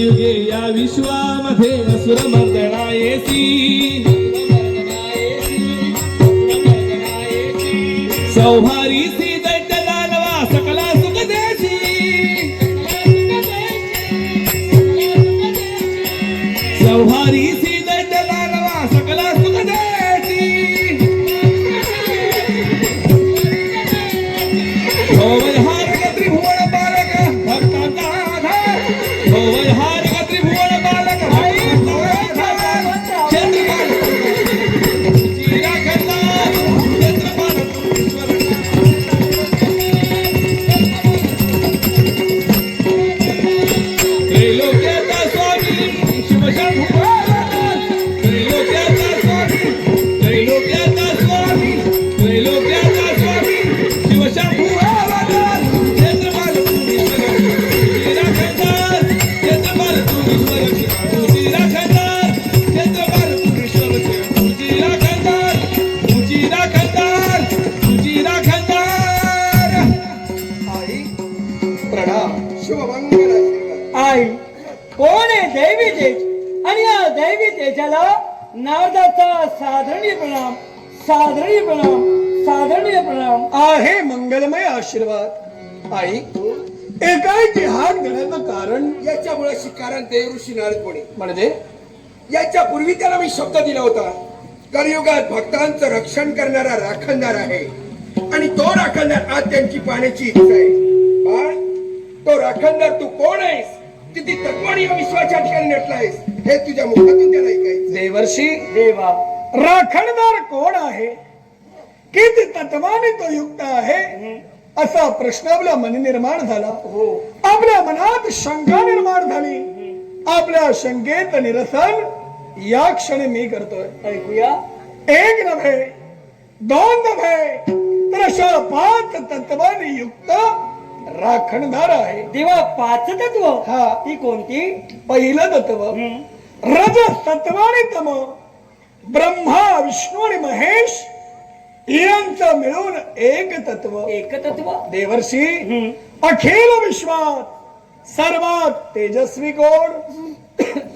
युगे या विश्वामध्ये असुर मर्दनायसी सौभारीसी दैत्य दानवा सकला सुख देसी सौभारीसी दैत्य दानवा सकला सुख देसी हो वैहारिक त्रिभुवन बालक भक्तांचा आधार हो वैहारिक त्रिभुवन बालक आई कोण आहे दैवी तेज आणि या दैवी तेजाला नारदाचा साधरणीय प्रणाम साधरणीय प्रणाम साधरणीय प्रणाम आहे मंगलमय आशीर्वाद। आई एकाएकी हाक देण्याचं कारण याच्यामुळे शिकारण देव ऋषी नारद मुनी म्हणजे याच्या पूर्वी त्याला मी शब्द दिला होता कलियुगात भक्तांचं रक्षण करणारा राखणदार आहे आणि तो राखणदार आज त्यांची पाण्याची इच्छा आहे। पण तो राखणदार तू कोण आहेस किती तत्वानी या विश्वाच्या ठिकाणी नटलायस हे तुझ्या मुखातून त्याला ऐकायचं। देवर्षी देवा राखणदार कोण आहे किती तत्वाने तो युक्त आहे असा प्रश्न आपल्या मनी निर्माण झाला। हो आपल्या मनात शंका निर्माण झाली। आपल्या शंकेत निरसन या क्षणी मी करतोय। ऐकूया एक नव्हे दोन नव्हे तर अशा 5 तत्वाने युक्त राखणदार आहे। देवा 5 तत्व हा ती कोणती? पहिलं तत्व रज तत्वाने तम ब्रह्मा विष्णू आणि महेश यांचं मिळून एक तत्व। एक तत्व देवर्षी अखिल विश्वात सर्वात तेजस्वी कोण?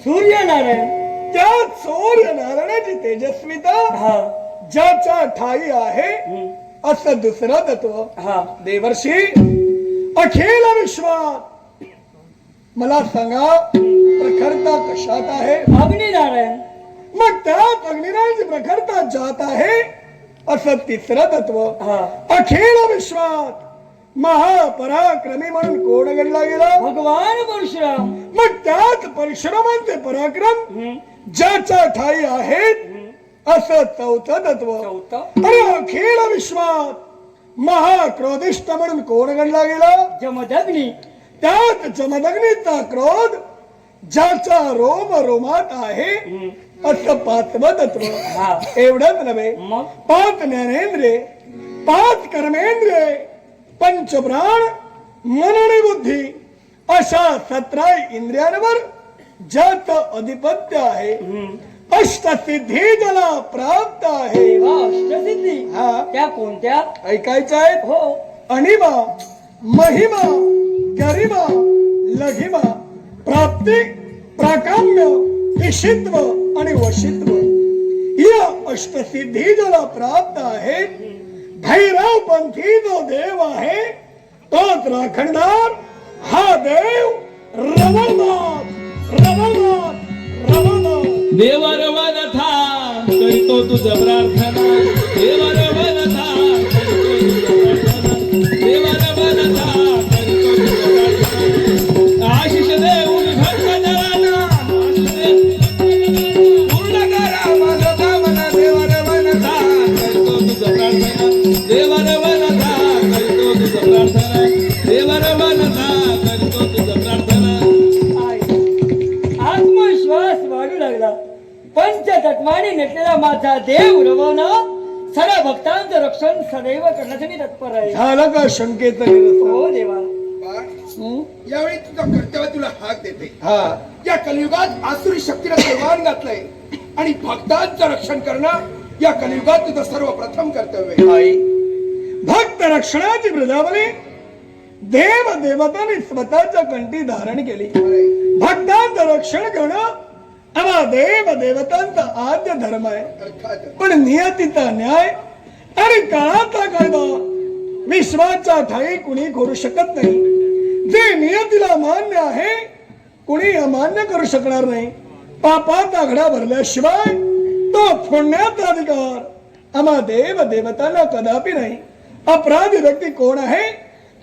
सूर्यनारायण। त्या सूर्यनारायणाची तेजस्विता हा ज्याच्या ठाई आहे असं दुसरं तत्व। हा देवर्षी अखिल विश्वात मला सांगा प्रखरता कशात आहे? अग्निनारायण। मग त्यात अग्निनारायणाची प्रखरता ज्यात आहे असं तिसरं तत्व। हा अखिल विश्वात महापराक्रमी म्हणून कोण गणला गेला? भगवान परशुराम। मग त्यात परशुरामांचे पराक्रम ज्याच्या ठाई आहेत असं चौथं तत्व। चौथं अरे अखिल विश्वात महाक्रोधिष्ठ म्हणून कोण गणला गेला? जमदग्नी। त्यात जमदग्नीचा क्रोध ज्याच्या रोम रोमात आहे असं 5वं तत्व। हा एवढंच नव्हे मग 5 ज्ञानेंद्रिये 5 कर्मेंद्रिये पंचप्राण मन आणि बुद्धी अशा 17 इंद्रियांवर ज्याचं अधिपत्य आहे अष्टसिद्धी ज्याला प्राप्त आहे। देवा अष्टसिद्धी हा त्या कोणत्या? ऐकायचं आहे? हो अनिमा महिमा गरिमा लघिमा प्राप्ती प्राकाम्य ईशित्व आणि वशित्व या अष्टसिद्धी ज्याला प्राप्त आहे भैरव पंथी जो देव आहे तोच राखणदार हा देव रवळनाथ रवळनाथ रवळनाथ। देवा रवनथा करीतो तुझ प्रार्थना देवा रवनथा देवा रवनथा करीतो तुझ प्रार्थना आशिष देऊन भक्तजनांना पूर्ण करा माझं कामना देवा रवनथा करीतो तुझ प्रार्थना देवा रवनथा करीतो तुझ प्रार्थना देवा रवनथा करीतो तुझ प्रार्थना। आत्मविश्वास वाढू लागला। पंचतत्वाने नटलेला माझा देव रवनाथ सर्व भक्तांचं रक्षण सदैव करण्यासाठी तत्पर आहे। झालं का शंकेचं निरसन? हो देवा। यावेळी तुझा कर्तव्य तुला हाक देते। हा या कलियुगात आसुरी शक्तीला देवाण घातलंय आणि भक्तांचं रक्षण करणं या कलियुगात तुझं सर्वप्रथम कर्तव्य आहे। आई भक्त रक्षणाची वृद्धावली देव देवतांनी स्वतःच्या कंठी धारण केली। भक्तांचं रक्षण करणं आम्हा देव देवतांचा आद्य धर्म आहे. अर्थात पण नियतीचा न्याय आणि काळाचा कायदा विश्वाच्या ठाई कुणी करू शकत नाही. जे नियतीला मान्य आहे कुणी अमान्य करू शकणार नाही. पापाचा घडा भरल्याशिवाय तो फोडण्याचा अधिकार आम्हा देव देवतांना कदापि नाही. अपराधी व्यक्ती कोण आहे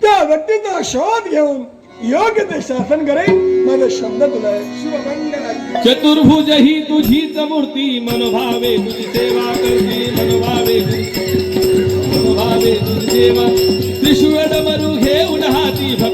त्या व्यक्तीचा शोध घेऊन योग्य ते शासन करेन. माझा शब्द तुला आहे. शिवमंडळ चतुर्भुज ही तुझीच मूर्ती मनोभावे तुझी सेवा करते मनोभावे तुझी सेवा त्रिशूळ डमरू घेऊन हाती भक्त